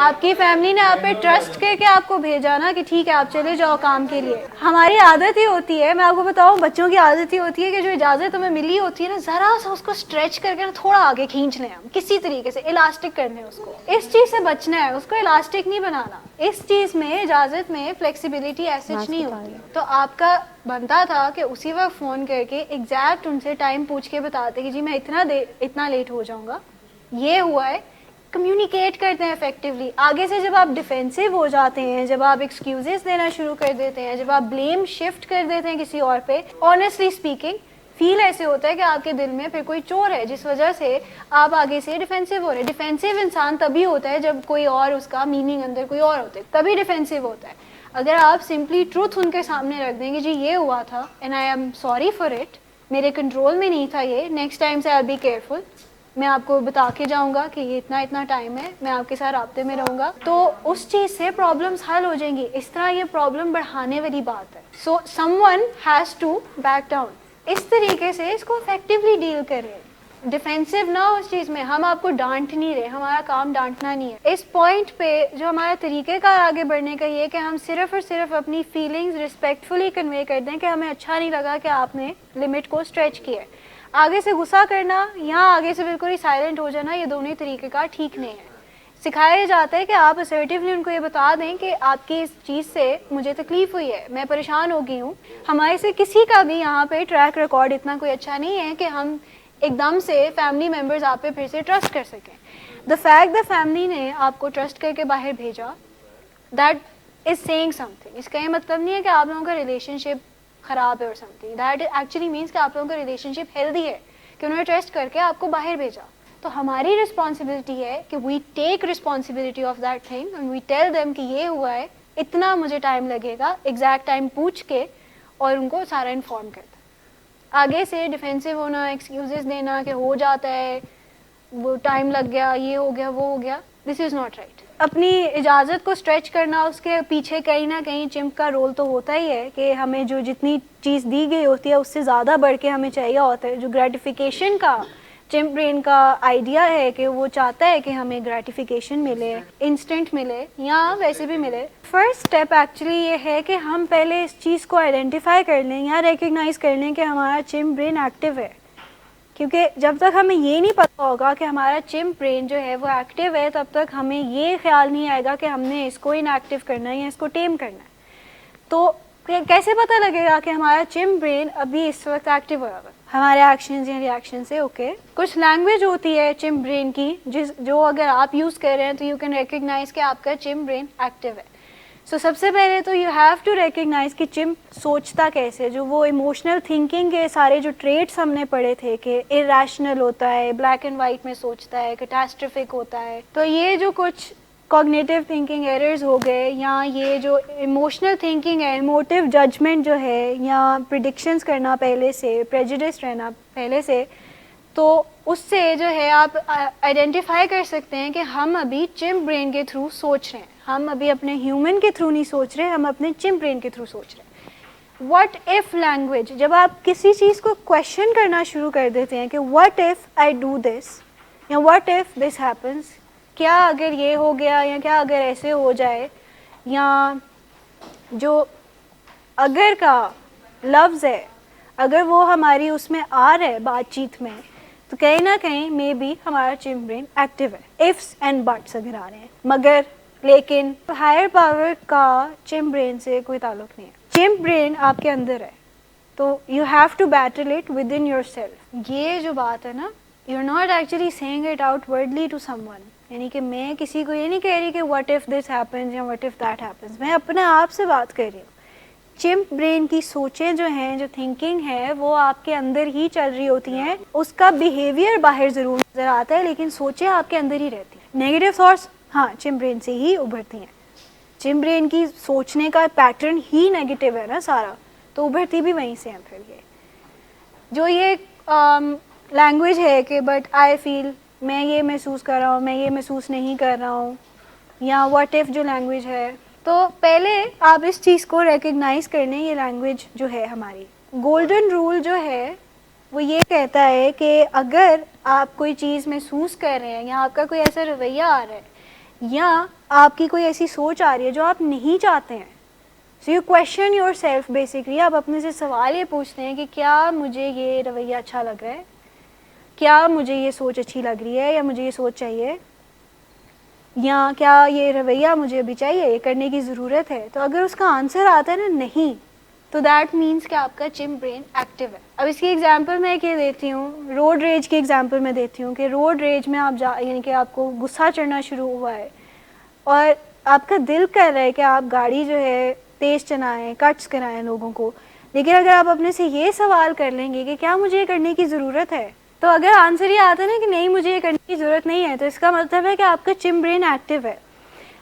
آپ کی فیملی نے آپ پہ ٹرسٹ کر کے آپ کو بھیجا نا کہ ٹھیک ہے آپ چلے جاؤ کام کے لیے. ہماری عادت ہی ہوتی ہے, میں آپ کو بتاؤں بچوں کی عادت ہی ہوتی ہے کہ جو اجازت تمہیں ملی ہوتی ہے نا, ذرا سا اس کو اسٹریچ کر کے نا تھوڑا آگے کھینچ لیں, ہم کسی طریقے سے الاسٹک کرنے اس کو. اس چیز سے بچنا ہے, اس کو الاسٹک نہیں بنانا. اس چیز میں اجازت میں فلیکسیبلٹی ایسے نہیں ہوتی. تو آپ کا بنتا تھا کہ اسی وقت فون کر کے ایگزیکٹ ان سے ٹائم پوچھ کے بتاتے کہ جی میں اتنا لیٹ ہو جاؤں گا, یہ ہوا ہے. کمیونیکیٹ کرتے ہیں افیکٹولی. آگے سے جب آپ ڈیفینسو ہو جاتے ہیں, جب آپ ایکسکیوزز دینا شروع کر دیتے ہیں, جب آپ بلیم شفٹ کر دیتے ہیں کسی اور پہ, آنیسٹلی اسپیکنگ فیل ایسے ہوتا ہے کہ آپ کے دل میں پھر کوئی چور ہے جس وجہ سے آپ آگے سے ڈیفینسو ہو رہے ہیں. ڈیفینسو انسان تبھی ہوتا ہے جب کوئی اور اس کا میننگ اندر کوئی اور ہوتا ہے, تبھی ڈیفینسو ہوتا ہے. اگر آپ سمپلی ٹروتھ ان کے سامنے رکھ دیں گے جی یہ ہوا تھا and I am sorry for it, میرے کنٹرول میں نہیں تھا یہ, نیکسٹ ٹائم سے آئی بی کیئرفل, میں آپ کو بتا کے جاؤں گا کہ یہ اتنا ٹائم ہے, میں آپ کے ساتھ رابطے میں رہوں گا, تو اس چیز سے پرابلمس حل ہو جائیں گی. اس طرح یہ پرابلم بڑھانے والی بات ہے. So someone has to back down. اس طریقے سے اس کو افیکٹولی ڈیل کریں, ڈیفینسو نہ ہو اس چیز میں. ہم آپ کو ڈانٹ نہیں رہے, ہمارا کام ڈانٹنا نہیں ہے. اس پوائنٹ پہ جو ہمارا طریقہ کار آگے بڑھنے کا یہ کہ ہم صرف اور صرف اپنی فیلنگز رسپیکٹفلی کنوے کر دیں کہ ہمیں اچھا نہیں لگا کہ آپ نے لمٹ کو اسٹریچ کیا ہے. آگے سے غصہ کرنا یا آگے سے بالکل ہی سائلنٹ ہو جانا, یہ دونوں طریقے کا ٹھیک نہیں ہے. سکھایا جاتا ہے کہ آپ اسرٹیولی ان کو یہ بتا دیں کہ آپ کی اس چیز سے مجھے تکلیف ہوئی ہے, میں پریشان ہو گئی ہوں. ہمارے سے کسی کا بھی یہاں پہ ٹریک ریکارڈ اتنا کوئی اچھا نہیں ہے کہ ہم ایک دم سے فیملی ممبرز آپ پہ پھر سے ٹرسٹ کر سکیں. دا فیکٹ دا فیملی نے آپ کو ٹرسٹ کر کے باہر بھیجا, that is seeing something. اس کا یہ مطلب نہیں ہے کہ آپ لوگوں کا ریلیشن شپ خراب ہے اور some thing. That actually means کہ آپ لوگوں کا ریلیشن شپ ہیلدی ہے, کہ انہوں نے ٹرسٹ کر کے آپ کو باہر بھیجا. تو ہماری رسپانسبلٹی ہے کہ we take responsibility of that thing and we tell them کہ یہ ہوا ہے, اتنا مجھے ٹائم لگے گا, ایگزیکٹ ٹائم پوچھ کے, اور ان کو سارا انفارم کرتا. آگے سے ڈیفینسو ہونا, ایکسکیوزز دینا کہ ہو جاتا ہے, وہ ٹائم لگ گیا, یہ ہو گیا, وہ ہو گیا, دس از ناٹ رائٹ. اپنی اجازت کو اسٹریچ کرنا, اس کے پیچھے کہیں نہ کہیں چمپ کا رول تو ہوتا ہی ہے کہ ہمیں جو جتنی چیز دی گئی ہوتی ہے اس سے زیادہ بڑھ کے ہمیں چاہیے ہوتا ہے. جو گریٹیفیکیشن کا چمپ برین کا آئیڈیا ہے کہ وہ چاہتا ہے کہ ہمیں گریٹیفیکیشن ملے, انسٹنٹ ملے یا ویسے بھی ملے. فرسٹ اسٹیپ ایکچولی یہ ہے کہ ہم پہلے اس چیز کو آئیڈینٹیفائی کر لیں یا ریکگنائز کر لیں کہ ہمارا چمپ برین ایکٹیو ہے. کیونکہ جب تک ہمیں یہ نہیں پتا ہوگا کہ ہمارا چمپ برین جو ہے وہ ایکٹیو ہے, تب تک ہمیں یہ خیال نہیں آئے گا کہ ہم نے اس کو ان ایکٹیو کرنا ہے یا اس کو ٹیم کرنا ہے. تو کیسے پتہ لگے گا کہ ہمارا چمپ برین ابھی اس وقت ایکٹیو ہو رہا ہے؟ ہمارے ایکشنز یا ریئیکشن سے. اوکے, کچھ لینگویج ہوتی ہے چمپ برین کی جو اگر آپ یوز کر رہے ہیں تو یو کین ریکگنائز کہ آپ کا چمپ برین ایکٹیو ہے. سو سب سے پہلے تو یو ہیو ٹو ریکگنائز کہ چمپ سوچتا کیسے. جو وہ ایموشنل تھنکنگ کے سارے جو ٹریٹس ہم نے پڑھے تھے کہ ارریشنل ہوتا ہے, بلیک اینڈ وائٹ میں سوچتا ہے, کیٹاسٹرفک ہوتا ہے, تو یہ جو کچھ کوگنیٹیو تھنکنگ ایررز ہو گئے, یا یہ جو ایموشنل تھنکنگ ہے, ایموٹیو ججمنٹ جو ہے, یا پریڈکشنز کرنا پہلے سے, پریجوڈس رہنا پہلے سے, تو اس سے جو ہے آپ آئیڈینٹیفائی کر سکتے ہیں کہ ہم ابھی چمپ برین کے تھرو سوچ رہے ہیں. ہم ابھی اپنے ہیومن کے تھرو نہیں سوچ رہے, ہم اپنے چمپ برین کے تھرو سوچ رہے ہیں. واٹ ایف لینگویج, جب آپ کسی چیز کو کویشچن کرنا شروع کر دیتے ہیں کہ what if I do this, یا واٹ ایف دس ہیپنس, کیا اگر یہ ہو گیا, یا کیا اگر ایسے ہو جائے, یا جو اگر کا لفظ ہے اگر وہ ہماری اس میں آ رہا ہے بات چیت میں, تو کہیں نہ کہیں مے بی ہمارا چمپ برین ایکٹیو ہے. ifs اینڈ بٹس اگر آ رہے ہیں, مگر, لیکن, ہائر پاور کا چمپ برین سے کوئی تعلق نہیں ہے. چمپ برین آپ کے اندر ہے, تو you have to battle it within yourself. یہ جو بات ہے نا, you are not actually seeing it outwardly to someone. یعنی کہ میں کسی کو یہ نہیں کہہ رہی کہ واٹ ایف دس ہیپنز یا واٹ ایف دیٹ ہیپنز, میں اپنے آپ سے بات کر رہی ہوں. چمپ برین کی سوچیں جو ہیں, جو تھنکنگ ہے, وہ آپ کے اندر ہی چل رہی ہوتی ہیں. اس کا بیہیویئر باہر ضرور نظر آتا ہے, لیکن سوچیں آپ کے اندر ہی رہتی ہیں. نیگیٹو تھاٹس ہاں چمپ برین سے ہی ابھرتی ہیں. چمپ برین کی سوچنے کا پیٹرن ہی نیگیٹو ہے نا سارا, تو ابھرتی بھی وہیں سے ہیں. پھر جو یہ لینگویج ہے کہ بٹ آئی فیل, میں یہ محسوس کر رہا ہوں, میں یہ محسوس نہیں کر رہا ہوں, یا واٹ ایف جو لینگویج ہے, تو پہلے آپ اس چیز کو ریکگنائز کر لیں. یہ لینگویج جو ہے ہماری, گولڈن رول جو ہے وہ یہ کہتا ہے کہ اگر آپ کوئی چیز محسوس کر رہے ہیں, یا آپ کا کوئی ایسا رویہ آ رہا ہے, یا آپ کی کوئی ایسی سوچ آ رہی ہے جو آپ نہیں چاہتے ہیں. So you question your self basically. آپ اپنے سے سوال یہ پوچھتے ہیں کہ کیا مجھے یہ رویہ اچھا لگ رہا ہے, کیا مجھے یہ سوچ اچھی لگ رہی ہے, یا مجھے یہ سوچ چاہیے, یا کیا یہ رویہ مجھے ابھی چاہیے, یہ کرنے کی ضرورت ہے. تو اگر اس کا آنسر آتا ہے نا نہیں, تو دیٹ مینس کہ آپ کا چمپ برین ایکٹیو ہے. اب اس کی ایگزامپل میں کیا دیتی ہوں, روڈ ریج کی ایگزامپل میں دیتی ہوں کہ روڈ ریج میں آپ یعنی کہ آپ کو غصہ چڑھنا شروع ہوا ہے اور آپ کا دل کر رہا ہے کہ آپ گاڑی جو ہے تیز چلائیں, کٹس کرائیں لوگوں کو. لیکن اگر آپ اپنے سے یہ سوال کر لیں گے کہ کیا مجھے یہ کرنے کی ضرورت ہے, تو اگر آنسر یہ آتا ہے نا کہ نہیں مجھے یہ کرنے کی ضرورت نہیں ہے, تو اس کا مطلب ہے کہ آپ کا چمپ برین ایکٹیو ہے.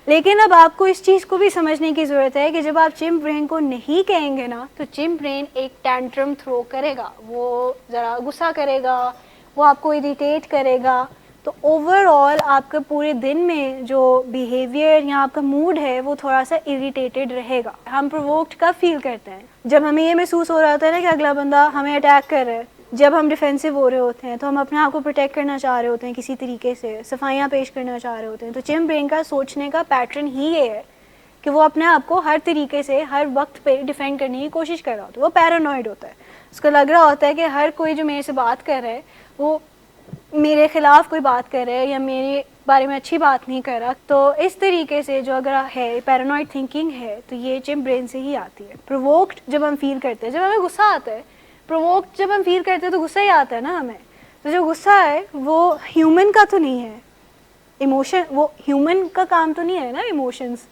لیکن اب آپ کو اس چیز کو بھی سمجھنے کی ضرورت ہے کہ جب آپ چمپ برین کو نہیں کہیں گے نا, تو چمپ برین ایک ٹینٹرم تھرو کرے گا, وہ ذرا غصہ کرے گا, وہ آپ کو اریٹیٹ کرے گا. تو اوور آل آپ کا پورے دن میں جو بیہیویئر یا آپ کا موڈ ہے وہ تھوڑا سا اریٹیٹڈ رہے گا. ہم پرووکڈ کب فیل کرتے ہیں, جب ہمیں یہ محسوس ہو رہا ہوتا ہے نا کہ اگلا بندہ ہمیں اٹیک کر رہا ہے. جب ہم ڈیفینسو ہو رہے ہوتے ہیں تو ہم اپنے آپ کو پروٹیکٹ کرنا چاہ رہے ہوتے ہیں, کسی طریقے سے صفائیاں پیش کرنا چاہ رہے ہوتے ہیں. تو چمپ برین کا سوچنے کا پیٹرن ہی یہ ہے کہ وہ اپنے آپ کو ہر طریقے سے ہر وقت پہ ڈیفینڈ کرنے کی کوشش کر رہا ہوتا ہے. وہ پیرانوئڈ ہوتا ہے, اس کو لگ رہا ہوتا ہے کہ ہر کوئی جو میرے سے بات کر رہا ہے وہ میرے خلاف کوئی بات کر رہا ہے یا میرے بارے میں اچھی بات نہیں کر رہا. تو اس طریقے سے جو اگر ہے پیرانوئڈ تھنکنگ ہے تو یہ چمپ برین سے ہی آتی ہے. پرووکڈ جب ہم فیل کرتے ہیں, جب ہمیں غصہ آتا ہے, پرووکڈ جب ہم فیل کرتے ہیں تو غصہ ہی آتا ہے نا ہمیں. تو جو غصہ ہے وہ ہیومن کا تو نہیں ہے, ایموشن وہ ہیومن کا کام تو نہیں ہے نا, ایموشنز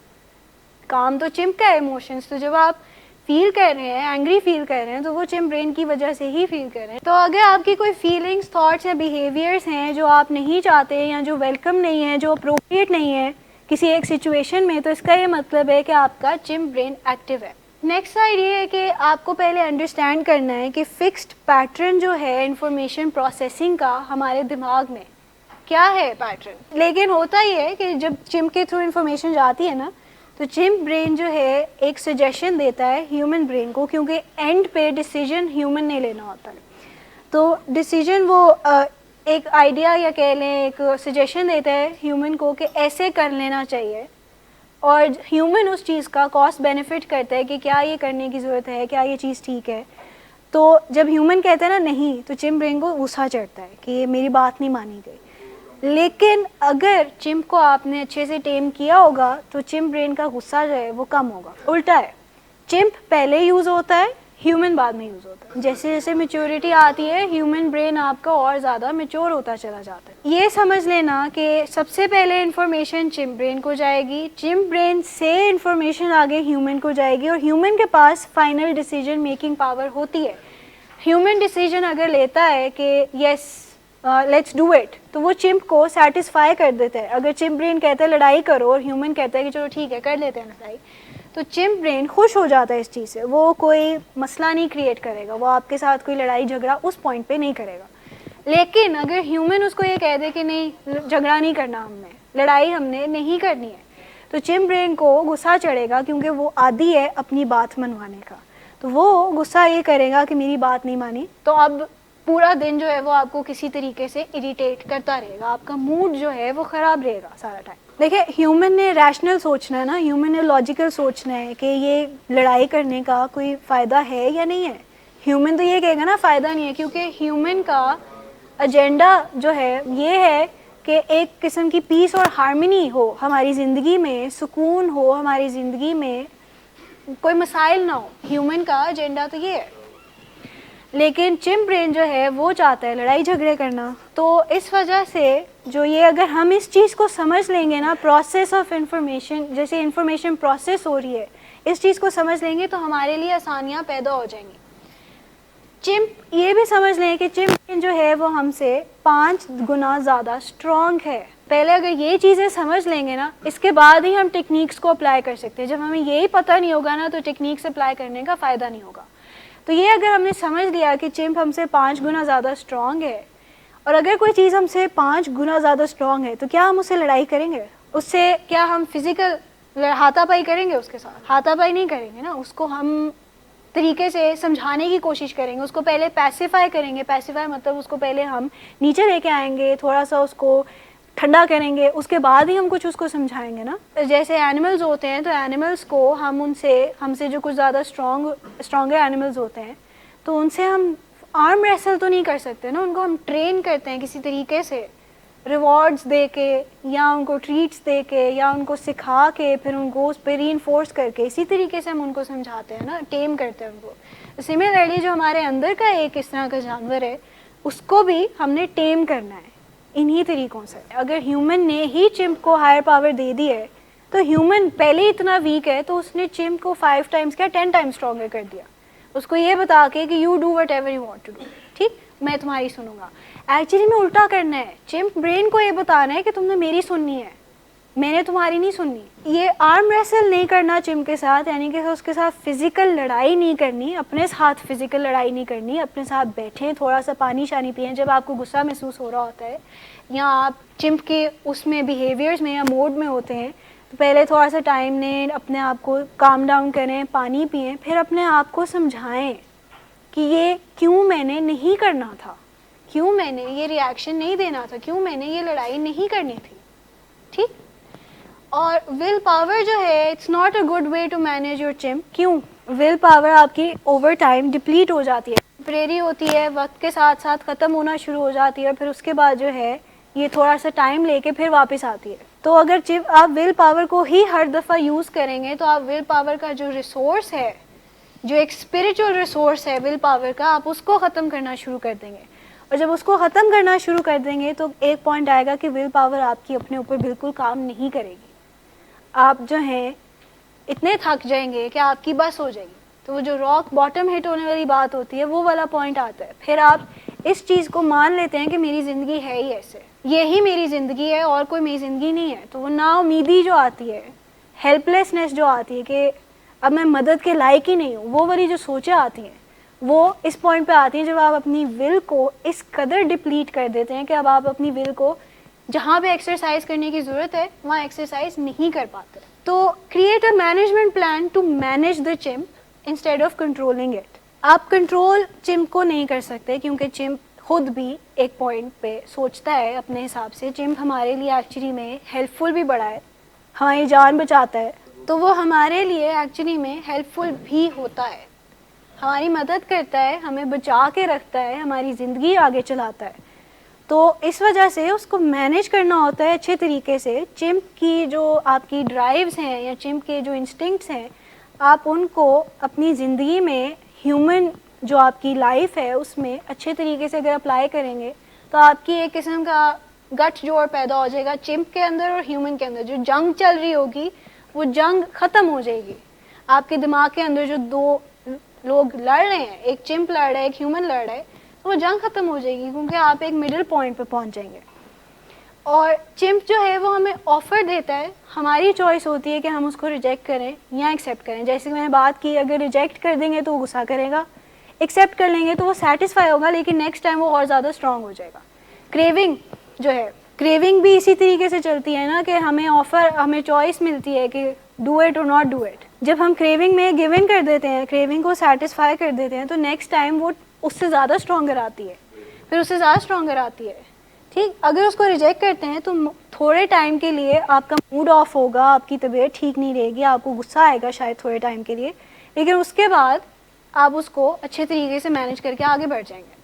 کام تو چمپ کا ہے ایموشنز. تو جب آپ فیل کر رہے ہیں, اینگری فیل کر رہے ہیں, تو وہ چمپ برین کی وجہ سے ہی فیل کر رہے ہیں. تو اگر آپ کی کوئی فیلنگس, تھاٹس یا بیہیویئرس ہیں جو آپ نہیں چاہتے یا جو ویلکم نہیں ہے, جو اپروپریٹ نہیں ہے کسی ایک سچویشن میں, تو اس کا یہ مطلب ہے کہ آپ کا چمپ برین ایکٹیو ہے. نیکسٹ سائڈ یہ ہے کہ آپ کو پہلے انڈرسٹینڈ کرنا ہے کہ فکسڈ پیٹرن جو ہے انفارمیشن پروسیسنگ کا ہمارے دماغ میں کیا ہے پیٹرن. لیکن ہوتا یہ ہے کہ جب چمپ کے تھرو انفارمیشن جاتی ہے نا, تو چمپ برین جو ہے ایک سجیشن دیتا ہے ہیومن برین کو, کیونکہ اینڈ پہ ڈیسیجن ہیومن نے لینا ہوتا ہے. تو ڈیسیجن وہ ایک آئیڈیا یا کہہ لیں ایک سجیشن دیتا ہے ہیومن کو کہ ایسے کر لینا چاہیے, اور ہیومن اس چیز کا کاسٹ بینیفٹ کرتا ہے کہ کیا یہ کرنے کی ضرورت ہے, کیا یہ چیز ٹھیک ہے. تو جب ہیومن کہتا ہے نا نہیں, تو چمپ برین کو غصہ چڑھتا ہے کہ یہ میری بات نہیں مانی گئی. لیکن اگر چمپ کو آپ نے اچھے سے ٹیم کیا ہوگا تو چمپ برین کا غصہ جو ہے وہ کم ہوگا. الٹا ہے, چمپ پہلے یوز ہوتا ہے, ہیومن بعد میں یوز ہوتا ہے. جیسے جیسے میچورٹی آتی ہے ہیومن برین آپ کا اور زیادہ میچور ہوتا چلا جاتا ہے. یہ سمجھ لینا کہ سب سے پہلے انفارمیشن چمپ برین کو جائے گی, چمپ برین سے انفارمیشن آگے ہیومن کو جائے گی, اور ہیومن کے پاس فائنل ڈیسیجن میکنگ پاور ہوتی ہے. ہیومن ڈیسیجن اگر لیتا ہے کہ یس لیٹس ڈو اٹ, تو وہ چمپ کو سیٹسفائی کر دیتا ہے. اگر چمپ برین کہتا ہے لڑائی کرو اور ہیومن کہتا ہے کہ چلو ٹھیک ہے کر لیتے ہیں لڑائی, تو چمپ برین خوش ہو جاتا ہے اس چیز سے. وہ کوئی مسئلہ نہیں کریٹ کرے گا, وہ آپ کے ساتھ کوئی لڑائی جھگڑا اس پوائنٹ پہ نہیں کرے گا. لیکن اگر ہیومن اس کو یہ کہہ دے کہ نہیں جھگڑا نہیں کرنا, ہم نے لڑائی ہم نے نہیں کرنی ہے, تو چمپ برین کو غصہ چڑھے گا, کیونکہ وہ عادی ہے اپنی بات منوانے کا. تو وہ غصہ یہ کرے گا کہ میری بات نہیں مانی, تو اب پورا دن جو ہے وہ آپ کو کسی طریقے سے اریٹیٹ کرتا رہے گا, آپ کا موڈ جو ہے وہ خراب رہے گا سارا ٹائم. دیکھیں ہیومن نے ریشنل سوچنا ہے نا, ہیومن نے لاجیکل سوچنا ہے کہ یہ لڑائی کرنے کا کوئی فائدہ ہے یا نہیں ہے. ہیومن تو یہ کہے گا نا فائدہ نہیں ہے, کیونکہ ہیومن کا ایجنڈا جو ہے یہ ہے کہ ایک قسم کی پیس اور ہارمنی ہو ہماری زندگی میں, سکون ہو ہماری زندگی میں, کوئی مسائل نہ ہو. ہیومن کا ایجنڈا تو یہ ہے. لیکن چمپ برین جو ہے وہ چاہتا ہے لڑائی جھگڑے کرنا. تو اس وجہ سے جو یہ اگر ہم اس چیز کو سمجھ لیں گے نا, پروسیس آف انفارمیشن, جیسے انفارمیشن پروسیس ہو رہی ہے, اس چیز کو سمجھ لیں گے تو ہمارے لیے آسانیاں پیدا ہو جائیں گی. چمپ یہ بھی سمجھ لیں کہ چمپ برین جو ہے وہ ہم سے 5 گنا زیادہ اسٹرانگ ہے. پہلے اگر یہ چیزیں سمجھ لیں گے نا, اس کے بعد ہی ہم ٹیکنیکس کو اپلائی کر سکتے ہیں. جب ہمیں یہی پتہ نہیں ہوگا نا تو ٹیکنیکس اپلائی کرنے کا فائدہ نہیں ہوگا. تو یہ اگر ہم نے سمجھ لیا کہ چمپ ہم سے 5 گنا زیادہ اسٹرانگ ہے, اور اگر کوئی چیز ہم سے 5 گنا زیادہ اسٹرانگ ہے, تو کیا ہم اسے لڑائی کریں گے؟ اس سے کیا ہم فزیکل ہاتھا پائی کریں گے؟ اس کے ساتھ ہاتھا پائی نہیں کریں گے نا. اس کو ہم طریقے سے سمجھانے کی کوشش کریں گے, اس کو پہلے پیسیفائی کریں گے. پیسیفائی مطلب اس کو پہلے ہم نیچے لے کے آئیں گے, تھوڑا سا اس کو ٹھنڈا کریں گے, اس کے بعد ہی ہم کچھ اس کو سمجھائیں گے نا. جیسے اینیملز ہوتے ہیں تو اینیملز کو ہم سے جو کچھ زیادہ اسٹرانگر اینیملز ہوتے ہیں تو ان سے ہم آرم ریسل تو نہیں کر سکتے نا, ان کو ہم ٹرین کرتے ہیں کسی طریقے سے, ریوارڈز دے کے یا ان کو ٹریٹس دے کے یا ان کو سکھا کے پھر ان کو اس پہ ری انفورس کر کے, اسی طریقے سے ہم ان کو سمجھاتے ہیں نا, ٹیم کرتے ہیں ان کو. سملرلی جو ہمارے اندر کا ایک اس طرح کا جانور ہے اس کو بھی ہم نے ٹیم کرنا ہے انہی طریقوں سے. اگر ہیومن نے ہی چمپ کو ہائر پاور دے دی ہے تو ہیومن پہلے اتنا ویک ہے تو اس نے چمپ کو 5 ٹائمز کیا 10 ٹائمز اسٹرانگر کر دیا, اس کو یہ بتا کے کہ you do whatever you want to do, ٹھیک میں تمہاری سنوں گا. ایکچولی میں الٹا کرنا ہے, چمپ برین کو یہ بتانا ہے کہ تم نے میری سننی ہے, میں نے تمہاری نہیں سننی. یہ آرم ریسل نہیں کرنا چمپ کے ساتھ, یعنی کہ اس کے ساتھ فزیکل لڑائی نہیں کرنی, اپنے ساتھ فزیکل لڑائی نہیں کرنی, اپنے ساتھ بیٹھیں, تھوڑا سا پانی شانی پئیں جب آپ کو غصہ محسوس ہو رہا ہوتا ہے یا آپ چمپ کے اس میں بیہیویئرز میں یا موڈ میں ہوتے ہیں تو پہلے تھوڑا سا ٹائم لیں, اپنے آپ کو کام ڈاؤن کریں, پانی پئیں, پھر اپنے آپ کو سمجھائیں کہ یہ کیوں میں نے نہیں کرنا تھا, کیوں میں نے یہ ری ایکشن نہیں دینا تھا, کیوں میں نے یہ لڑائی نہیں کرنی تھی, ٹھیک. اور ول پاور جو ہے it's not a good way to manage your chimp. کیوں؟ ول پاور آپ کی اوور ٹائم ڈپلیٹ ہو جاتی ہے, ٹیمپریری ہوتی ہے, وقت کے ساتھ ساتھ ختم ہونا شروع ہو جاتی ہے, پھر اس کے بعد جو ہے یہ تھوڑا سا ٹائم لے کے پھر واپس آتی ہے. تو اگر آپ ول پاور کو ہی ہر دفعہ یوز کریں گے تو آپ ول پاور کا جو ریسورس ہے, جو ایک اسپرچل ریسورس ہے ول پاور کا, آپ اس کو ختم کرنا شروع کر دیں گے. اور جب اس کو ختم کرنا شروع کر دیں گے تو ایک پوائنٹ آئے گا کہ ول پاور آپ کی اپنے اوپر بالکل کام نہیں کرے گی, آپ جو ہیں اتنے تھک جائیں گے کہ آپ کی بس ہو جائے گی. تو وہ جو راک باٹم ہٹ ہونے والی بات ہوتی ہے وہ والا پوائنٹ آتا ہے. پھر آپ اس چیز کو مان لیتے ہیں کہ میری زندگی ہے ہی ایسے, یہی میری زندگی ہے اور کوئی میری زندگی نہیں ہے. تو وہ نا امیدی جو آتی ہے, ہیلپ لیسنس جو آتی ہے کہ اب میں مدد کے لائق ہی نہیں ہوں, وہ والی جو سوچیں آتی ہیں وہ اس پوائنٹ پہ آتی ہیں جب آپ اپنی ول کو اس قدر ڈپلیٹ کر دیتے ہیں کہ اب آپ اپنی ول کو جہاں پہ ایکسرسائز کرنے کی ضرورت ہے وہاں ایکسرسائز نہیں کر پاتے. تو create a management plan to manage the chimp instead of controlling it. آپ کنٹرول چمپ کو نہیں کر سکتے کیونکہ چمپ خود بھی ایک پوائنٹ پہ سوچتا ہے اپنے حساب سے. چمپ ہمارے لیے ایکچولی میں ہیلپ فل بھی بڑا ہے, ہماری جان بچاتا ہے, تو وہ ہمارے لیے ایکچولی میں ہیلپ فل بھی ہوتا ہے, ہماری مدد کرتا ہے, ہمیں بچا کے رکھتا ہے, ہماری زندگی آگے چلاتا ہے. تو اس وجہ سے اس کو مینیج کرنا ہوتا ہے اچھے طریقے سے. چمپ کی جو آپ کی ڈرائیوز ہیں یا چمپ کے جو انسٹنکٹس ہیں, آپ ان کو اپنی زندگی میں ہیومن جو آپ کی لائف ہے اس میں اچھے طریقے سے اگر اپلائی کریں گے تو آپ کی ایک قسم کا گٹ جوڑ پیدا ہو جائے گا چمپ کے اندر اور ہیومن کے اندر. جو جنگ چل رہی ہوگی وہ جنگ ختم ہو جائے گی. آپ کے دماغ کے اندر جو دو لوگ لڑ رہے ہیں, ایک چمپ لڑ رہا ہے ایک ہیومن لڑ رہا ہے, تو وہ جنگ ختم ہو جائے گی کیونکہ آپ ایک مڈل پوائنٹ پہ پہنچ جائیں گے. اور چمپ جو ہے وہ ہمیں آفر دیتا ہے, ہماری چوائس ہوتی ہے کہ ہم اس کو ریجیکٹ کریں یا ایکسیپٹ کریں. جیسے کہ میں نے بات کی, اگر ریجیکٹ کر دیں گے تو وہ غصہ کرے گا, ایکسیپٹ کر لیں گے تو وہ سیٹسفائی ہوگا, لیکن نیکسٹ ٹائم وہ اور زیادہ اسٹرانگ ہو جائے گا. کریونگ جو ہے, کریونگ بھی اسی طریقے سے چلتی ہے نا کہ ہمیں چوائس ملتی ہے کہ ڈو اٹ اور ناٹ ڈو اٹ. جب ہم کریونگ میں گیو ان کر دیتے ہیں, کریونگ کو سیٹسفائی کر دیتے ہیں, تو نیکسٹ ٹائم وہ اس سے زیادہ اسٹرانگر آتی ہے, پھر اس سے زیادہ اسٹرانگر آتی ہے. ٹھیک, اگر اس کو ریجیکٹ کرتے ہیں تو تھوڑے ٹائم کے لیے آپ کا موڈ آف ہوگا, آپ کی طبیعت ٹھیک نہیں رہے گی, آپ کو غصہ آئے گا شاید تھوڑے ٹائم کے لیے, لیکن اس کے بعد آپ اس کو اچھے طریقے سے مینیج کر کے آگے بڑھ جائیں گے.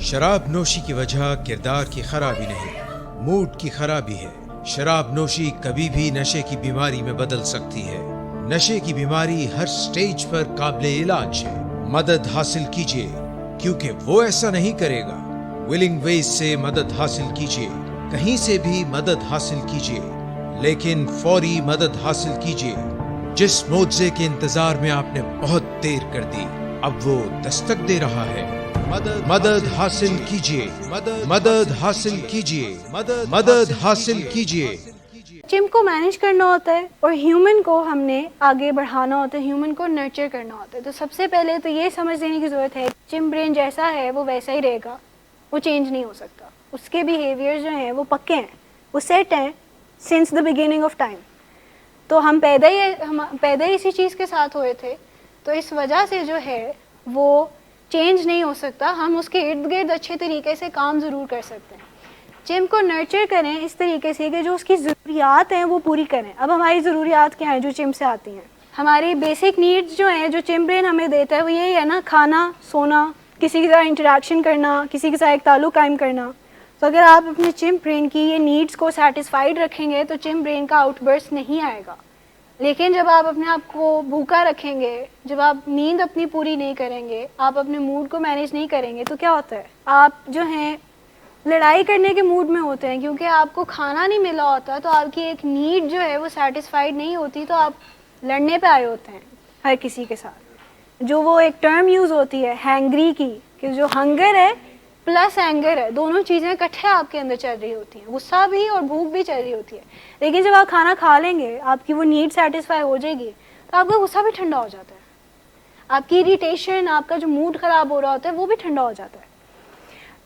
شراب نوشی کی وجہ کردار کی خرابی نہیں, موڈ کی خرابی ہے. شراب نوشی کبھی بھی نشے کی بیماری میں بدل سکتی ہے. نشے کی بیماری ہر سٹیج پر قابل علاج ہے. مدد حاصل کیجیے کیونکہ وہ ایسا نہیں کرے گا. ولنگ ویز سے مدد حاصل کیجیے, کہیں سے بھی مدد حاصل کیجیے, لیکن فوری مدد حاصل کیجیے. جس معجزے کے انتظار میں آپ نے بہت دیر کر دی اب وہ دستک دے رہا ہے. مدد حاصل کیجیے, مدد حاصل کیجیے, مدد حاصل کیجیے. چمپ کو مینیج کرنا ہوتا ہے اور ہیومن کو ہم نے آگے بڑھانا ہوتا ہے, ہیومن کو نرچر کرنا ہوتا ہے. تو سب سے پہلے تو یہ سمجھ لینے کی ضرورت ہے چمپ برین جیسا ہے وہ ویسا ہی رہے گا, وہ چینج نہیں ہو سکتا. اس کے بیہیویئر جو ہیں وہ پکے ہیں, وہ سیٹ ہیں since the beginning of time. تو ہم پیدا ہی اسی چیز کے ساتھ ہوئے تھے, تو اس وجہ سے جو ہے وہ چینج نہیں ہو سکتا. ہم اس کے ارد گرد اچھے طریقے سے کام ضرور کر سکتے ہیں. چمپ کو نرچر کریں اس طریقے سے کہ جو اس کی ضروریات ہیں وہ پوری کریں. اب ہماری ضروریات کیا ہیں جو چمپ سے آتی ہیں؟ ہماری بیسک نیڈز جو ہیں جو چمپ برین ہمیں دیتا ہے وہ یہی ہے نا, کھانا, سونا, کسی کے ساتھ انٹریکشن کرنا, کسی کے ساتھ ایک تعلق قائم کرنا. تو اگر آپ اپنے چمپ برین کی یہ نیڈز کو سیٹسفائیڈ رکھیں گے تو چمپ برین کا آؤٹ برسٹ نہیں آئے گا. لیکن جب آپ اپنے آپ کو بھوکا رکھیں گے, جب آپ نیند اپنی پوری نہیں کریں گے, آپ اپنے موڈ کو مینیج نہیں کریں گے, تو کیا ہوتا ہے آپ جو ہیں لڑائی کرنے کے موڈ میں ہوتے ہیں کیونکہ آپ کو کھانا نہیں ملا ہوتا. تو آپ کی ایک نیڈ جو ہے وہ سیٹسفائیڈ نہیں ہوتی, تو آپ لڑنے پہ آئے ہوتے ہیں ہر کسی کے ساتھ. جو وہ ایک ٹرم یوز ہوتی ہے ہینگری کی, کہ جو ہنگر ہے پلس اینگر ہے, دونوں چیزیں اکٹھے آپ کے اندر چل رہی ہوتی ہیں, غصہ بھی اور بھوک بھی چل رہی ہوتی ہے. لیکن جب آپ کھانا کھا لیں گے, آپ کی وہ نیڈ سیٹسفائی ہو جائے گی, تو آپ کا غصہ بھی ٹھنڈا ہو جاتا ہے, آپ کی اریٹیشن, آپ کا جو موڈ خراب ہو رہا ہوتا ہے وہ بھی ٹھنڈا ہو جاتا ہے.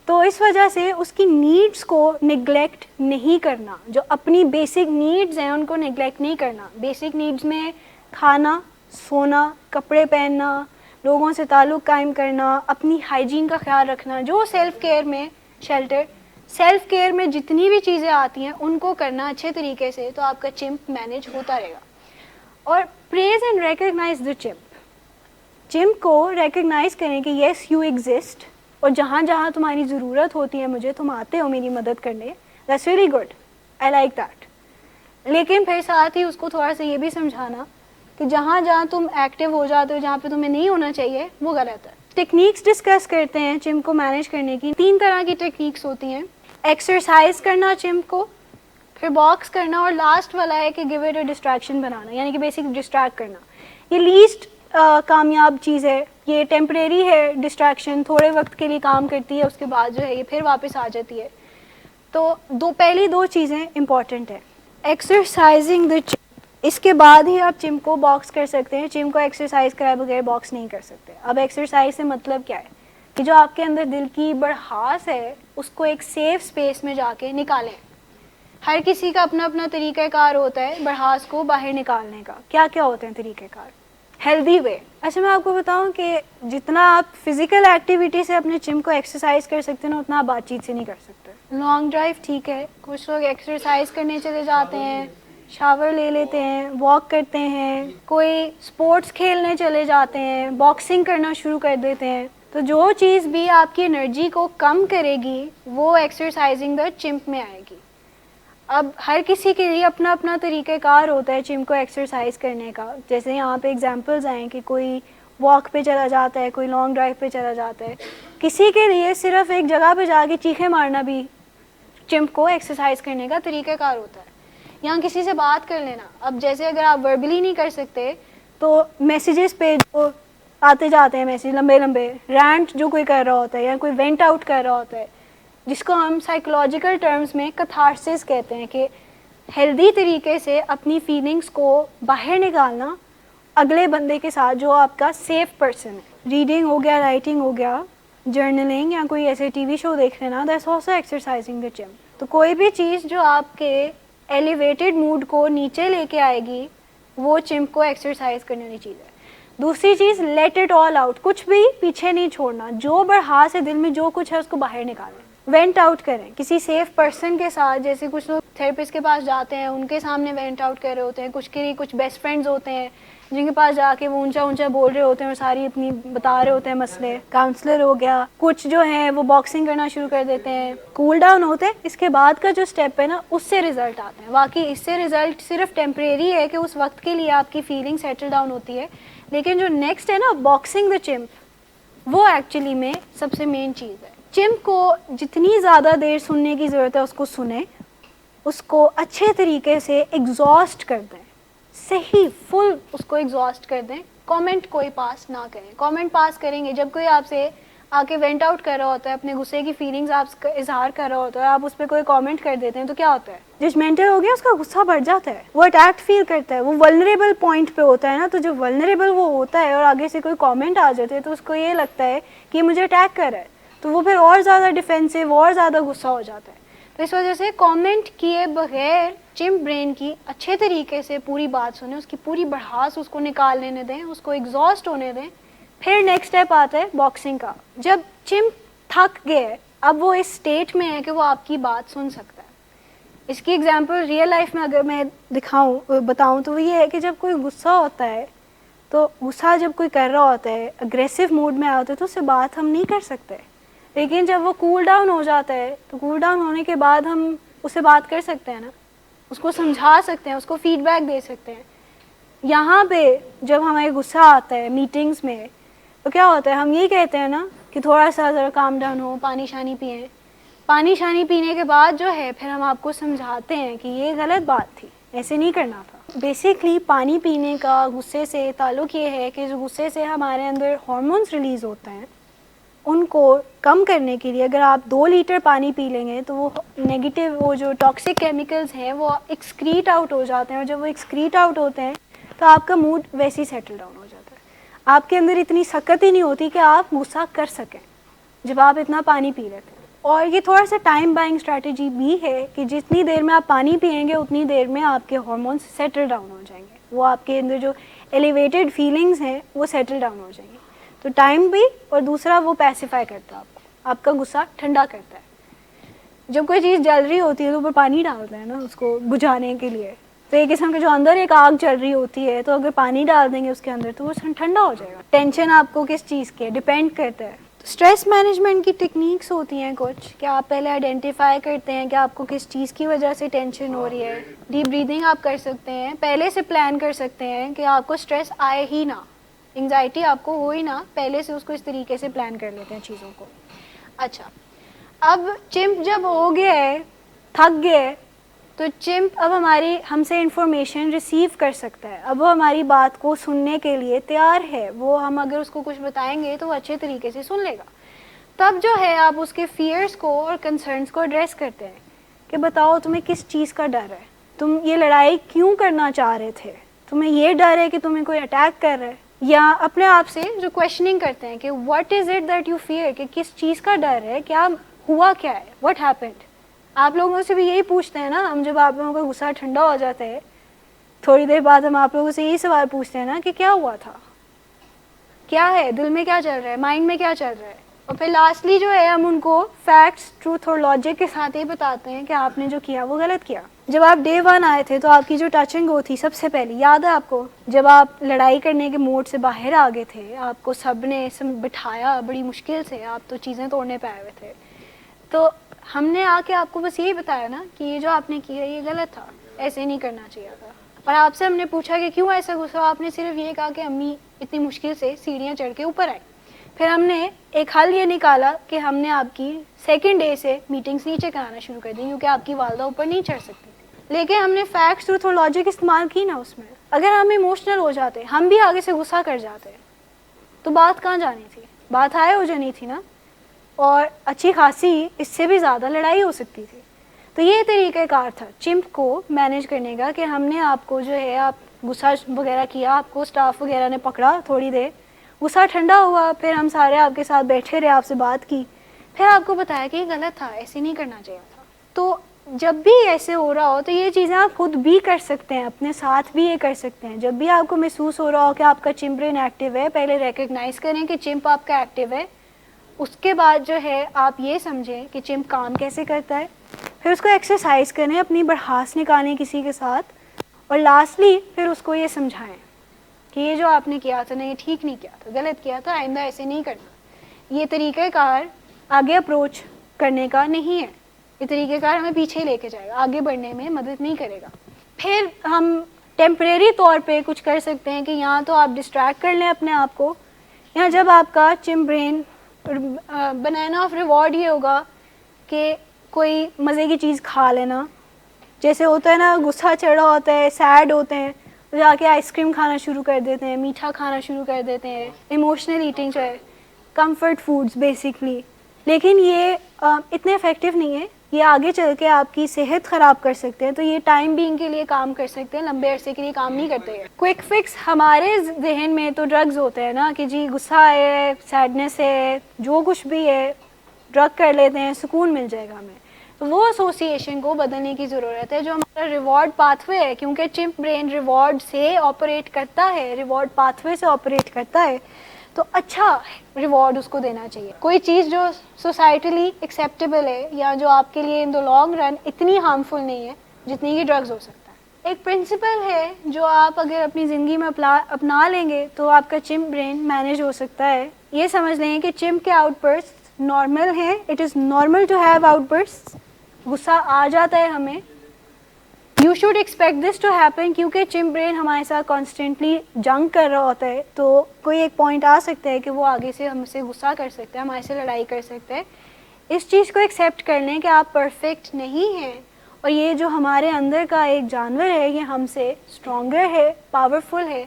تو اس وجہ سے اس کی نیڈز کو نگلیکٹ نہیں کرنا, جو اپنی بیسک نیڈز ہیں ان کو نگلیکٹ نہیں کرنا. بیسک نیڈز میں کھانا, سونا, کپڑے پہننا, لوگوں سے تعلق قائم کرنا, اپنی ہائیجین کا خیال رکھنا, جو سیلف کیئر میں شیلٹر, سیلف کیئر میں جتنی بھی چیزیں آتی ہیں ان کو کرنا اچھے طریقے سے, تو آپ کا چمپ مینیج ہوتا رہے گا. اور praise and recognise the chump, chump کو ریکگنائز کریں کہ یس یو ایگزسٹ, اور جہاں جہاں تمہاری ضرورت ہوتی ہے مجھے, تم آتے ہو میری مدد کرنے, that's really good, I like that. لیکن پھر ساتھ ہی اس کو تھوڑا سا یہ بھی سمجھانا کہ جہاں جہاں تم ایکٹیو ہو جاتے ہو, جہاں پہ تمہیں نہیں ہونا چاہیے, وہ غلط ہے. ٹیکنیکس ڈسکس کرتے ہیں چمپ کو مینیج کرنے کی. 3 طرح کی ٹیکنیکس ہوتی ہیں. ایکسرسائز کرنا چمپ کو, پھر باکس کرنا, اور لاسٹ والا ہے کہ گیو اٹ اے ڈسٹریکشن بنانا, یعنی کہ بیسک ڈسٹریکٹ کرنا. یہ لیسٹ کامیاب چیز ہے, یہ ٹیمپریری ہے ڈسٹریکشن, تھوڑے وقت کے لیے کام کرتی ہے, اس کے بعد جو ہے یہ پھر واپس آ جاتی ہے. تو پہلی 2 چیزیں امپورٹنٹ ہیں, ایکسرسائزنگ دا چمپ. اس کے بعد ہی آپ چمپ کو باکس کر سکتے ہیں. چمپ کو ایکسرسائز کرائے بغیر باکس نہیں کر سکتے. اب ایکسرسائز سے مطلب کیا ہے کہ جو آپ کے اندر دل کی بڑھاس ہے اس کو ایک سیف اسپیس میں جا کے نکالیں. ہر کسی کا اپنا اپنا طریقہ کار ہوتا ہے بڑھاس کو باہر نکالنے کا. کیا کیا ہوتے ہیں طریقہ کار؟ Healthy way. اچھا میں آپ کو بتاؤں کہ جتنا آپ فزیکل ایکٹیویٹی سے اپنے چمپ کو ایکسرسائز کر سکتے ہیں نا, اتنا آپ بات چیت سے نہیں کر سکتے. لانگ ڈرائیو ٹھیک ہے, کچھ لوگ ایکسرسائز کرنے چلے جاتے ہیں, شاور لے لیتے ہیں, واک کرتے ہیں, کوئی اسپورٹس کھیلنے چلے جاتے ہیں, باکسنگ کرنا شروع کر دیتے ہیں. تو جو چیز بھی آپ کی انرجی کو کم کرے گی وہ ایکسرسائزنگ دا چمپ میں آئے گی. اب ہر کسی کے لیے اپنا اپنا طریقہ کار ہوتا ہے چمپ کو ایکسرسائز کرنے کا. جیسے یہاں پہ ایگزامپلز ہیں کہ کوئی واک پہ چلا جاتا ہے, کوئی لانگ ڈرائیو پہ چلا جاتا ہے. کسی کے لیے صرف ایک جگہ پہ جا کے چیخیں مارنا بھی چمپ کو ایکسرسائز کرنے کا طریقہ کار ہوتا ہے. یہاں کسی سے بات کر لینا. اب جیسے اگر آپ وربلی نہیں کر سکتے تو میسیجز پہ جو آتے جاتے ہیں میسیج لمبے لمبے, رینٹ جو کوئی کر رہا ہوتا ہے یا کوئی وینٹ آؤٹ کر رہا ہوتا ہے, جس کو ہم سائیکولوجیکل ٹرمز میں کتھارسس کہتے ہیں, کہ ہیلدی طریقے سے اپنی فیلنگس کو باہر نکالنا اگلے بندے کے ساتھ جو آپ کا سیف پرسن ہے. ریڈنگ ہو گیا, رائٹنگ ہو گیا, جرنلنگ, یا کوئی ایسے ٹی وی شو دیکھ لینا, that's also exercising the chump. تو کوئی بھی چیز جو آپ کے ایلیویٹڈ موڈ کو نیچے لے کے آئے گی وہ چمپ کو ایکسرسائز کرنے والی چیز ہے. دوسری چیز, لیٹ اٹ آل آؤٹ, کچھ بھی پیچھے نہیں چھوڑنا, جو بڑھاس ہے دل میں جو کچھ ہے اس کو باہر نکالیں. وینٹ آؤٹ کریں کسی سیف پرسن کے ساتھ. جیسے کچھ لوگ تھراپسٹ کے پاس جاتے ہیں, ان کے سامنے وینٹ آؤٹ کر رہے ہوتے ہیں. کچھ کے لیے کچھ بیسٹ فرینڈز ہوتے ہیں جن کے پاس جا کے وہ اونچا اونچا بول رہے ہوتے ہیں اور ساری اپنی بتا رہے ہوتے ہیں مسئلے. کاؤنسلر ہو گیا. کچھ جو ہیں وہ باکسنگ کرنا شروع کر دیتے ہیں, کول ڈاؤن ہوتے ہیں. اس کے بعد کا جو اسٹیپ ہے نا اس سے رزلٹ آتے ہیں. واقعی اس سے رزلٹ صرف ٹیمپریری ہے کہ اس وقت کے لیے آپ کی فیلنگ سیٹل ڈاؤن ہوتی ہے, لیکن جو نیکسٹ ہے نا باکسنگ دا چمپ, وہ ایکچولی میں سب سے مین چیز ہے. چمپ کو جتنی زیادہ دیر سننے کی ضرورت ہے اس کو سنیں, اس کو اچھے طریقے سے ایگزاسٹ کر دیں. صحیح فل اس کو ایگزاسٹ کر دیں. کامنٹ کوئی پاس نہ کریں. کامنٹ پاس کریں گے جب کوئی آپ سے آ کے وینٹ آؤٹ کر رہا ہوتا ہے, اپنے غصے کی فیلنگز آپ اظہار کر رہا ہوتا ہے, آپ اس پہ کوئی کامنٹ کر دیتے ہیں تو کیا ہوتا ہے, ججمنٹل ہو گیا, اس کا غصہ بڑھ جاتا ہے, وہ اٹیکڈ فیل کرتا ہے, وہ ولنریبل پوائنٹ پہ ہوتا ہے نا. تو جب ولنریبل وہ ہوتا ہے اور آگے سے کوئی کامنٹ آ جاتے ہیں تو اس کو یہ لگتا ہے کہ یہ مجھے اٹیک کر رہا ہے, تو وہ پھر اور زیادہ ڈیفینسو اور زیادہ غصہ ہو جاتا ہے. تو اس وجہ سے کامنٹ کیے بغیر چمپ برین کی اچھے طریقے سے پوری بات سنیں, اس کی پوری بڑھاس اس کو نکال لینے دیں, اس کو ایگزاسٹ ہونے دیں. پھر نیکسٹ اسٹیپ آتا ہے باکسنگ کا. جب چمپ تھک گئے, اب وہ اس اسٹیٹ میں ہے کہ وہ آپ کی بات سن سکتا ہے. اس کی ایگزامپل ریئل لائف میں اگر میں بتاؤں تو وہ یہ ہے کہ جب کوئی غصہ ہوتا ہے تو غصہ جب کوئی کر رہا ہوتا ہے, اگریسو موڈ میں آتا ہے, تو اس سے بات ہم نہیں کر سکتے. لیکن جب وہ کول ڈاؤن ہو جاتا ہے تو کول ڈاؤن ہونے کے بعد ہم اس سے بات کر سکتے ہیں نا, اس کو سمجھا سکتے ہیں, اس کو فیڈ بیک دے سکتے ہیں. یہاں پہ جب ہمیں غصہ آتا ہے میٹنگز میں تو کیا ہوتا ہے, ہم یہی کہتے ہیں نا کہ تھوڑا سا ذرا کام ڈاؤن ہو, پانی شانی پئیں. پانی شانی پینے کے بعد جو ہے پھر ہم آپ کو سمجھاتے ہیں کہ یہ غلط بات تھی, ایسے نہیں کرنا تھا. بیسکلی پانی پینے کا غصے سے تعلق یہ ہے کہ جو غصے سے ہمارے اندر ہارمونس ریلیز ہوتے ہیں ان کو کم کرنے کے لیے اگر آپ 2 لیٹر پانی پی لیں گے تو وہ نیگیٹو, وہ جو ٹاکسک کیمیکلز ہیں وہ ایکسکریٹ آؤٹ ہو جاتے ہیں, اور جب وہ ایکسکریٹ آؤٹ ہوتے ہیں تو آپ کا موڈ ویسے ہی سیٹل ڈاؤن ہو جاتا ہے. آپ کے اندر اتنی سکت ہی نہیں ہوتی کہ آپ غصہ کر سکیں جب آپ اتنا پانی پی لیتے ہیں. اور یہ تھوڑا سا ٹائم بائنگ اسٹریٹجی بھی ہے کہ جتنی دیر میں آپ پانی پئیں گے اتنی دیر میں آپ کے ہارمونس سیٹل ڈاؤن ہو جائیں گے, وہ آپ کے اندر جو ایلیویٹڈ فیلنگز ہیں وہ سیٹل ڈاؤن ہو جائیں گے. تو ٹائم بھی, اور دوسرا وہ پیسیفائی کرتا ہے آپ کو, آپ کا غصہ ٹھنڈا کرتا ہے. جب کوئی چیز جل رہی ہوتی ہے تو اوپر پانی ڈالتے ہیں نا اس کو بجھانے کے لیے, تو ایک قسم کے جو اندر ایک آگ چل رہی ہوتی ہے تو اگر پانی ڈال دیں گے اس کے اندر تو وہ ٹھنڈا ہو جائے گا. ٹینشن آپ کو کس چیز کی ہے ڈپینڈ کرتا ہے. اسٹریس مینجمنٹ کی ٹیکنیکس ہوتی ہیں کچھ, کہ آپ پہلے آئیڈینٹیفائی کرتے ہیں کہ آپ کو کس چیز کی وجہ سے ٹینشن ہو رہی ہے. ڈیپ بریدنگ آپ کر سکتے ہیں, پہلے سے پلان کر سکتے ہیں کہ آپ کو اسٹریس آئے ہی نہ, انگزائٹی آپ کو ہو ہی نہ, پہلے سے اس کو اس طریقے سے پلان کر لیتے ہیں چیزوں کو. اچھا, اب چمپ جب ہو گیا ہے, تھک گیا ہے, تو چمپ اب ہم سے انفارمیشن ریسیو کر سکتا ہے. اب وہ ہماری بات کو سننے کے لیے تیار ہے. وہ ہم اگر اس کو کچھ بتائیں گے تو وہ اچھے طریقے سے سن لے گا. تب جو ہے آپ اس کے فیئرس کو اور کنسرنس کو ایڈریس کرتے ہیں کہ بتاؤ تمہیں کس چیز کا ڈر ہے, تم یہ لڑائی کیوں کرنا چاہ رہے تھے, تمہیں یہ ڈر ہے کہ تمہیں کوئی اٹیک کر رہا ہے, یا اپنے آپ سے جو کویشچننگ کرتے ہیں کہ what is it that you fear, کہ کس چیز کا ڈر ہے, کیا ہوا, کیا ہے, واٹ ہیپنڈ. آپ لوگوں سے بھی یہی پوچھتے ہیں نا ہم, جب آپ لوگوں کا غصہ ٹھنڈا ہو جاتا ہے تھوڑی دیر بعد ہم آپ لوگوں سے یہی سوال پوچھتے ہیں نا کہ کیا ہوا تھا, کیا ہے دل میں, کیا چل رہا ہے, مائنڈ میں کیا چل رہا ہے. اور پھر لاسٹلی جو ہے ہم ان کو فیکٹس, ٹروتھ اور لاجک کے ساتھ یہ بتاتے ہیں کہ آپ نے جو کیا وہ غلط کیا. جب آپ ڈے 1 آئے تھے تو آپ کی جو ٹچنگ ہو تھی سب سے پہلے یاد ہے آپ کو, جب آپ لڑائی کرنے کے موڈ سے باہر آ گئے تھے, آپ کو سب نے بٹھایا بڑی مشکل سے, آپ تو چیزیں توڑنے پہ آئے ہوئے تھے, تو ہم نے آ کے آپ کو بس یہی بتایا نا کہ یہ جو آپ نے کیا یہ غلط تھا, ایسے نہیں کرنا چاہیے تھا. اور آپ سے ہم نے پوچھا کہ کیوں ایسا غصہ, آپ نے صرف یہ کہا کہ امی اتنی مشکل سے سیڑھیاں چڑھ کے اوپر آئی. پھر ہم نے ایک حل یہ نکالا کہ ہم نے آپ کی سیکنڈ ڈے سے میٹنگز نیچے کرانا شروع کر دی, کیونکہ آپ کی والدہ اوپر نہیں چڑھ سکتی تھی. لیکن ہم نے فیکٹس, ٹروتھ اور لاجک استعمال کی نا اس میں. اگر ہم ایموشنل ہو جاتے, ہم بھی آگے سے غصہ کر جاتے, تو بات کہاں جانی تھی, بات ہائے ہو جانی تھی نا, اور اچھی خاصی اس سے بھی زیادہ لڑائی ہو سکتی تھی. تو یہ طریقہ کار تھا چمپ کو مینیج کرنے کا, کہ ہم نے آپ کو جو ہے, آپ غصہ وغیرہ کیا, آپ کو سٹاف وغیرہ نے پکڑا, تھوڑی دیر غصہ ٹھنڈا ہوا, پھر ہم سارے آپ کے ساتھ بیٹھے رہے, آپ سے بات کی, پھر آپ کو بتایا کہ یہ غلط تھا, ایسے نہیں کرنا چاہیے تھا. تو جب بھی ایسے ہو رہا ہو تو یہ چیزیں آپ خود بھی کر سکتے ہیں, اپنے ساتھ بھی یہ کر سکتے ہیں. جب بھی آپ کو محسوس ہو رہا ہو کہ آپ کا چمپ برین ایکٹیو ہے, پہلے ریکگنائز کریں کہ چمپ آپ کا ایکٹیو ہے. اس کے بعد جو ہے آپ یہ سمجھیں کہ چمپ کام کیسے کرتا ہے, پھر اس کو ایکسرسائز کریں, اپنی بڑھاس نکالیں کسی کے ساتھ, اور لاسٹلی پھر اس کو یہ سمجھائیں کہ یہ جو آپ نے کیا تھا نا یہ ٹھیک نہیں کیا تھا, غلط کیا تھا, آئندہ ایسے نہیں کرنا. یہ طریقہ کار آگے اپروچ کرنے کا نہیں ہے, یہ طریقہ کار ہمیں پیچھے لے کے جائے گا, آگے بڑھنے میں مدد نہیں کرے گا. پھر ہم ٹیمپریری طور پہ کچھ کر سکتے ہیں کہ یہاں تو آپ ڈسٹریکٹ کر لیں اپنے آپ کو, یہاں جب آپ کا chump brain banana of reward یہ ہوگا کہ کوئی مزے کی چیز کھا لینا, جیسے ہوتا ہے نا غصہ چڑھا ہوتا ہے, سیڈ ہوتے ہیں, جا کے آئس کریم کھانا شروع کر دیتے ہیں, میٹھا کھانا شروع کر دیتے ہیں, ایموشنل ایٹنگ جو ہے, کمفرٹ فوڈز بیسکلی. لیکن یہ اتنے افیکٹو نہیں ہے, یہ آگے چل کے آپ کی صحت خراب کر سکتے ہیں. تو یہ ٹائم بینگ کے لیے کام کر سکتے ہیں, لمبے عرصے کے لیے کام نہیں کرتے. کوئک فکس ہمارے ذہن میں تو ڈرگز ہوتے ہیں نا کہ جی غصہ ہے, سیڈنس ہے, جو کچھ بھی ہے ڈرگ کر لیتے ہیں, سکون مل جائے گا ہمیں. تو وہ ایسوسیشن کو بدلنے کی ضرورت ہے. جو ہمارا ریوارڈ پاتھ وے ہے, کیونکہ چمپ برین ریوارڈ سے آپریٹ کرتا ہے, ریوارڈ پاتھ وے سے آپریٹ کرتا ہے, تو اچھا ریوارڈ اس کو دینا چاہیے. کوئی چیز جو سوسائٹلی ایکسیپٹیبل ہے یا جو آپ کے لیے ان دا لانگ رن اتنی ہارمفل نہیں ہے جتنی کہ ڈرگز ہو سکتا ہے. ایک پرنسپل ہے جو آپ اگر اپنی زندگی میں اپنا لیں گے تو آپ کا چمپ برین مینیج ہو سکتا ہے. یہ سمجھ لیں کہ چمپ کے آؤٹ برسٹ نارمل ہیں. It is normal to have outburst. غصہ آ جاتا ہے ہمیں. You should expect this to happen, کیونکہ چمپ برین ہمارے ساتھ کانسٹنٹلی جنگ کر رہا ہوتا ہے. تو کوئی ایک پوائنٹ آ سکتا ہے کہ وہ آگے سے ہم سے غصہ کر سکتا ہے, ہمارے سے لڑائی کر سکتا ہے. اس چیز کو ایکسیپٹ کر لیں کہ آپ پرفیکٹ نہیں ہیں, اور یہ جو ہمارے اندر کا ایک جانور ہے یہ ہم سے اسٹرانگر ہے, پاورفل ہے.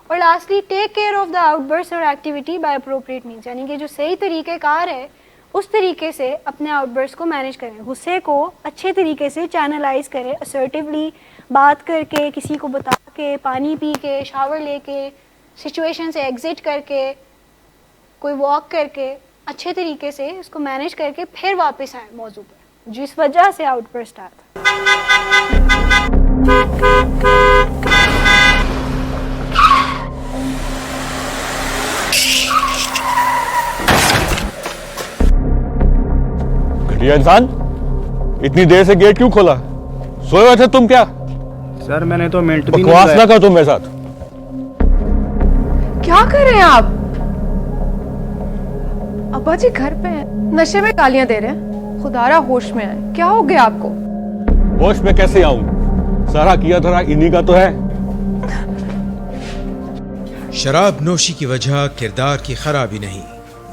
اور lastly take care of the out burst اور ایکٹیویٹی بائی اپروپریٹ مینس, یعنی کہ جو صحیح طریقہ کار ہے اس طریقے سے اپنے آؤٹ برسٹ کو مینیج کریں. غصے کو اچھے طریقے سے چینلائز کریں, اسرٹیولی بات کر کے, کسی کو بتا کے, پانی پی کے, شاور لے کے, سچویشن سے ایگزٹ کر کے, کوئی واک کر کے, اچھے طریقے سے اس کو مینیج کر کے پھر واپس آئیں موضوع پر جس وجہ سے آؤٹ برسٹ آتا. گھٹیا انسان, اتنی دیر سے گیٹ کیوں کھولا؟ سوئے ہوئے تھے تم کیا؟ سر میں نے تو منٹ بھی بکواس نہ کر تم میرے ساتھ. کیا کر رہے ہیں آپ؟ ابا جی گھر پہ ہیں, نشے میں گالیاں دے رہے ہیں. خدا را ہوش میں آئے, کیا ہو گیا آپ کو؟ ہوش میں کیسے آؤں؟ سارا کیا دھرا انہی کا تو ہے. شراب نوشی کی وجہ کردار کی خرابی نہیں,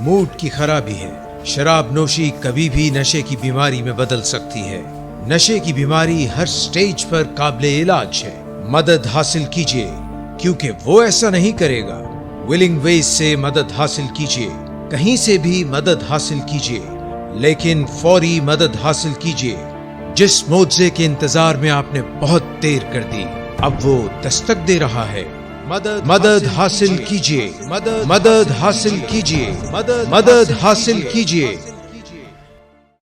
موڈ کی خرابی ہے. شراب نوشی کبھی بھی نشے کی بیماری میں بدل سکتی ہے. نشے کی بیماری ہر سٹیج پر قابل علاج ہے. مدد حاصل کیجیے, کیونکہ وہ ایسا نہیں کرے گا. ولنگ ویز سے مدد حاصل کیجیے, کہیں سے بھی مدد حاصل کیجیے, لیکن فوری مدد حاصل کیجیے. جس معجزے کے انتظار میں آپ نے بہت دیر کر دی, اب وہ دستک دے رہا ہے. مدد حاصل کیجیے, مدد حاصل کیجیے, مدد حاصل کیجیے.